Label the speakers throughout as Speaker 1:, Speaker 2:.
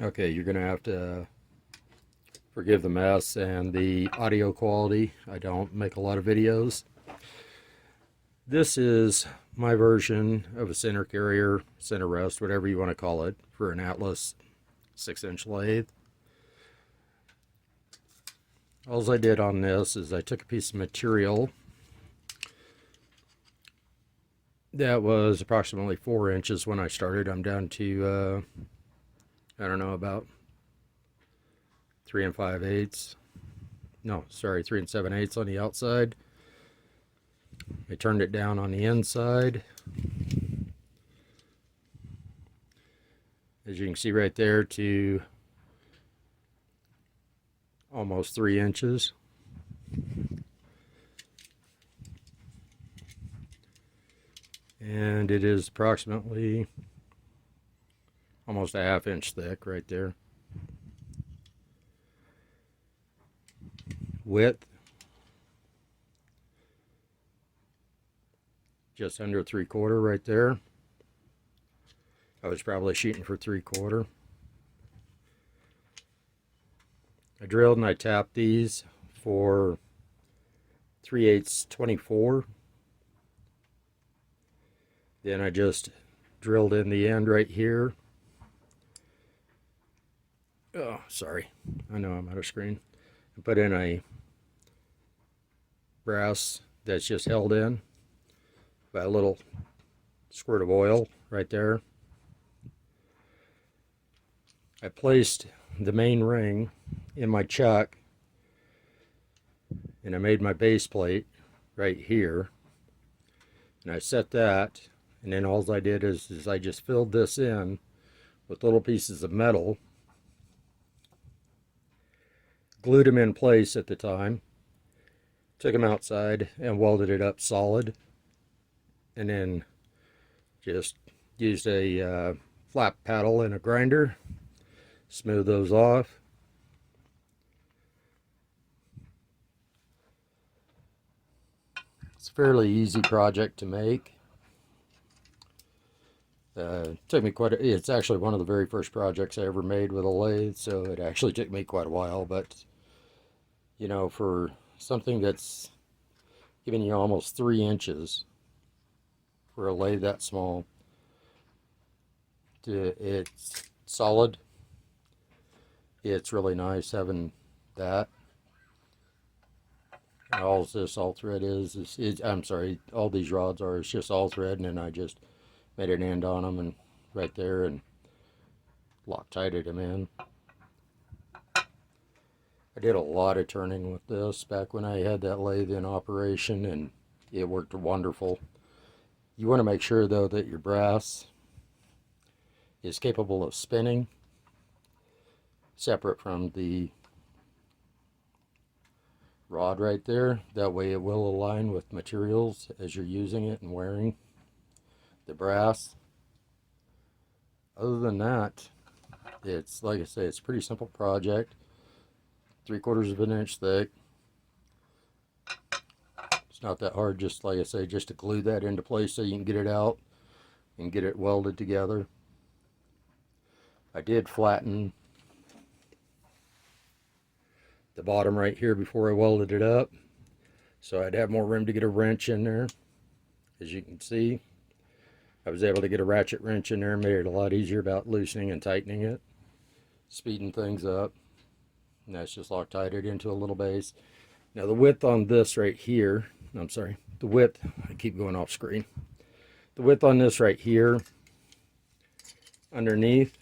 Speaker 1: Okay, you're gonna have to forgive the mess and the audio quality. I don't make a lot of videos. This is my version of a center carrier, center rest, whatever you want to call it, for an Atlas 6-inch lathe. All I did on this is I took a piece of material that was approximately 4 inches when I started. I'm down to, I don't know, about 3 5/8. No, sorry, 3 7/8 on the outside. I turned it down on the inside. As you can see right there, to almost 3 inches. And it is approximately almost a 1/2 inch thick right there. Width, just under 3/4 right there. I was probably shooting for 3/4. I drilled and I tapped these for 3/8 24. Then I just drilled in the end right here. Oh, sorry. I know I'm out of screen. I put in a brass that's just held in by a little squirt of oil right there. I placed the main ring in my chuck and I made my base plate right here. And I set that, and then all I did is I just filled this in with little pieces of metal, glued them in place at the time, took them outside and welded it up solid, and then just used a flat paddle and a grinder, smooth those off. It's a fairly easy project to make. Took me it's actually one of the very first projects I ever made with a lathe, so it actually took me quite a while, but you know, for something that's giving you almost 3 inches for a lathe that small, it's solid. It's really nice having that. All this all thread is I'm sorry, all these rods are, it's just all thread, and then I just made an end on them and right there and Loctited them in. I did a lot of turning with this back when I had that lathe in operation, and it worked wonderful. You want to make sure though that your brass is capable of spinning separate from the rod right there. That way it will align with materials as you're using it and wearing the brass. Other than that, it's, like I say, it's a pretty simple project. 3/4 of an inch thick. It's not that hard, just like I say, just to glue that into place so you can get it out and get it welded together. I did flatten the bottom right here before I welded it up, so I'd have more room to get a wrench in there. As you can see, I was able to get a ratchet wrench in there, made it a lot easier about loosening and tightening it, speeding things up. And that's just Loctited into a little base. Now the width on this right here, I'm sorry, the width, I keep going off screen. The width on this right here, underneath,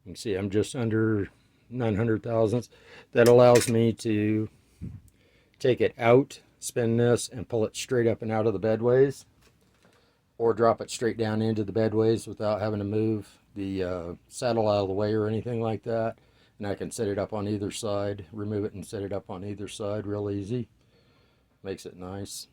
Speaker 1: you can see I'm just under 900 thousandths. That allows me to take it out, spin this, and pull it straight up and out of the bedways, or drop it straight down into the bedways without having to move the saddle out of the way or anything like that. And I can set it up on either side, remove it and set it up on either side real easy. Makes it nice.